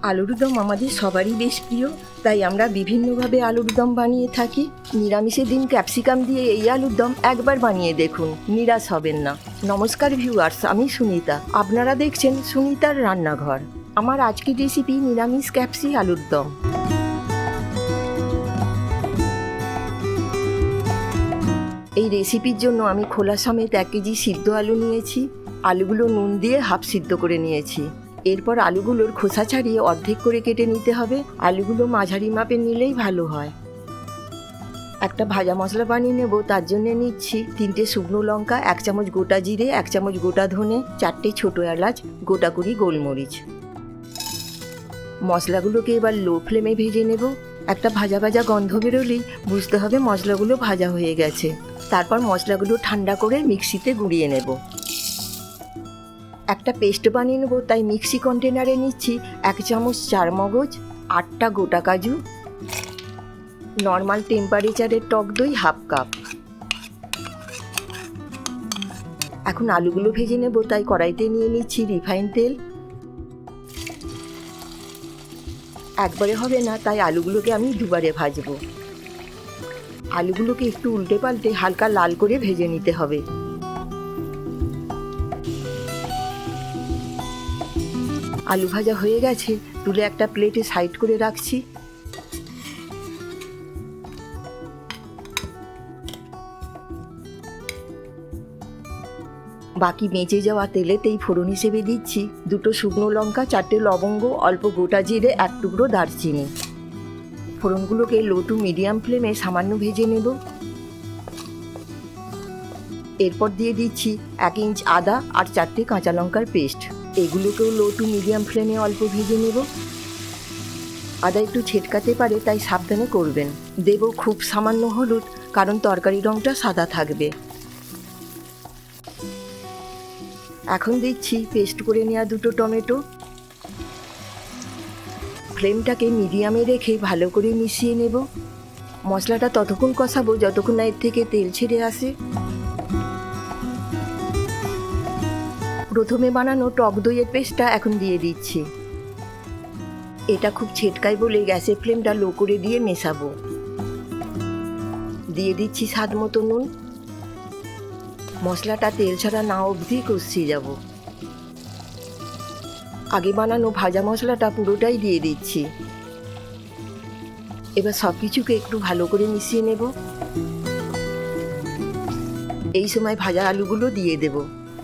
আলুর দম আমাদের সবারই বেশ প্রিয়, তাই আমরা বিভিন্নভাবে আলুর দম বানিয়ে থাকি। নিরামিষের দিন ক্যাপসিকাম দিয়ে এই আলুর দম একবার বানিয়ে দেখুন, নিরাশ হবেন না। নমস্কার ভিউয়ার্স, আমি সুনিতা, আপনারা দেখছেন সুনিতার রান্নাঘর। আমার আজকের রেসিপি নিরামিষ ক্যাপসি আলুর দম। এই রেসিপির জন্য আমি খোলা সমেত 1 কেজি সিদ্ধ আলু নিয়েছি। আলুগুলো নুন দিয়ে হাফ সিদ্ধ করে নিয়েছি। এরপর আলুগুলোর খোসা ছাড়িয়ে অর্ধেক করে কেটে নিতে হবে। আলুগুলো মাঝারি মাপে নিলেই ভালো হয়। একটা ভাজা মশলা বানিয়ে নেব, তার জন্য নিচ্ছি 3টে শুকনো লঙ্কা, 1 চামচ গোটা জিরে, 1 চামচ গোটা ধনে, 4টে ছোটো এলাচ, গোটা কুড়ি গোলমরিচ। মশলাগুলোকে এবার লো ফ্লেমে ভেজে নেব। একটা ভাজা ভাজা গন্ধ বেরোলেই বুঝতে হবে মশলাগুলো ভাজা হয়ে গেছে। তারপর মশলাগুলো ঠান্ডা করে মিক্সিতে গুঁড়িয়ে নেব। একটা পেস্ট বানিয়ে নেব, তাই মিক্সি কন্টেনারে নিচ্ছি 1 চামচ চারমগজ, 8টা গোটা কাজু, নর্মাল টেম্পারেচারের টক দই হাফ কাপ। এখন আলুগুলো ভেজে নেব, তাই কড়াইতে নিয়ে নিচ্ছি রিফাইন তেল। একবারে হবে না, তাই আলুগুলোকে আমি দুবারে ভাজবো। আলুগুলোকে একটু উল্টে পাল্টে হালকা লাল করে ভেজে নিতে হবে। আলু ভাজা হয়ে গেছে, তুলে একটা প্লেটে সাইড করে রাখছি। বাকি বেঁচে যাওয়া তেলেতেই ফোড়ন হিসেবে দিচ্ছি 2টো শুকনো লঙ্কা, 4টে লবঙ্গ, অল্প গোটা জিরে, 1 টুকরো দারচিনি। ফোড়নগুলোকে লো টু মিডিয়াম ফ্লেমে সামান্য ভেজে নেব। এরপর দিয়ে দিচ্ছি 1 ইঞ্চ আদা আর 4টে কাঁচা লঙ্কার পেস্ট। এগুলোকেও লো টু মিডিয়াম ফ্লেমে অল্প ভেজে নেব। আদা একটু ছেটকাতে পারে, তাই সাবধানে করবেন। দেব খুব সামান্য হলুদ, কারণ তরকারি রঙটা সাদা থাকবে। এখন দিচ্ছি পেস্ট করে নেওয়া 2টো টমেটো। ফ্লেমটাকে মিডিয়ামে রেখে ভালো করে মিশিয়ে নেব। মশলাটা ততক্ষণ কষাবো যতক্ষণ না এর থেকে তেল ছেড়ে আসে। প্রথমে বানানো টক দইয়ের পেস্টটা এখন দিয়ে দিচ্ছি। এটা খুব ছেটকায় বলে গ্যাসের ফ্লেমটা লো করে দিয়ে মেশাবো। দিয়ে দিচ্ছি স্বাদ মতো নুন। মশলাটা তেল ছাড়া না অবধি কষিয়ে যাব। আগে বানানো ভাজা মশলাটা পুরোটাই দিয়ে দিচ্ছি। এবার সব কিছুকে একটু ভালো করে মিশিয়ে নেব। এই সময় ভাজা আলুগুলো দিয়ে দেব।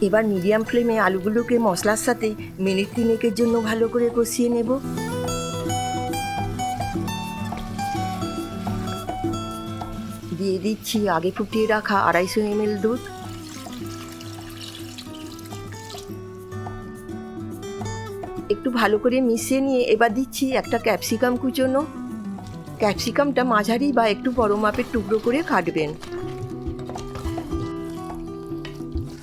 এবার মিডিয়াম ফ্লেমে আলুগুলোকে মশলার সাথে মিনিট 3 জন্য ভালো করে কষিয়ে নেব। দিয়ে দিচ্ছি আগে ফুটিয়ে রাখা 250 ml দুধ। একটু ভালো করে মিশিয়ে নিয়ে এবার দিচ্ছি একটা ক্যাপসিকাম কুচোনো। ক্যাপসিকামটা মাঝারি বা একটু বড় মাপের টুকরো করে কাটবেন।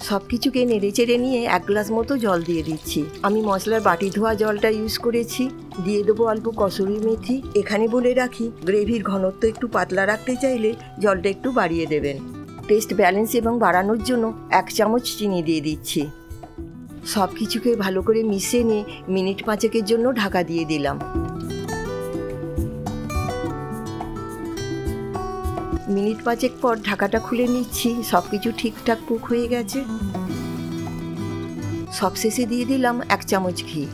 সব কিছুকে নেড়ে চেড়ে নিয়ে 1 গ্লাস মতো জল দিয়ে দিচ্ছি। আমি মশলার বাটি ধোয়া জলটা ইউজ করেছি। দিয়ে দেবো অল্প কসুরি মেথি। এখানে বলে রাখি, গ্রেভির ঘনত্ব একটু পাতলা রাখতে চাইলে জলটা একটু বাড়িয়ে দেবেন। টেস্ট ব্যালেন্স এবং বাড়ানোর জন্য 1 চামচ চিনি দিয়ে দিচ্ছি। সব কিছুকে ভালো করে মিশিয়ে নিয়ে মিনিট 5 জন্য ঢাকা দিয়ে দিলাম। মিনিট 5 পর ঢাকাটা খুলে নিচ্ছি। সব কিছু ঠিকঠাক কুক হয়ে গেছে। সবশেষে দিয়ে দিলাম 1 চামচ ঘি।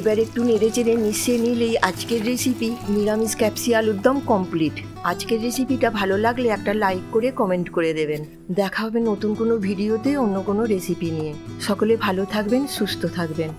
এবার একটু নেড়ে চেড়ে মিশিয়ে নিলেই আজকের রেসিপি নিরামিষ ক্যাপসি আলুর দম কমপ্লিট। আজকের রেসিপিটা ভালো লাগলে একটা লাইক করে কমেন্ট করে দেবেন। দেখা হবে নতুন কোনো ভিডিওতে অন্য কোনো রেসিপি নিয়ে। সকলে ভালো থাকবেন, সুস্থ থাকবেন।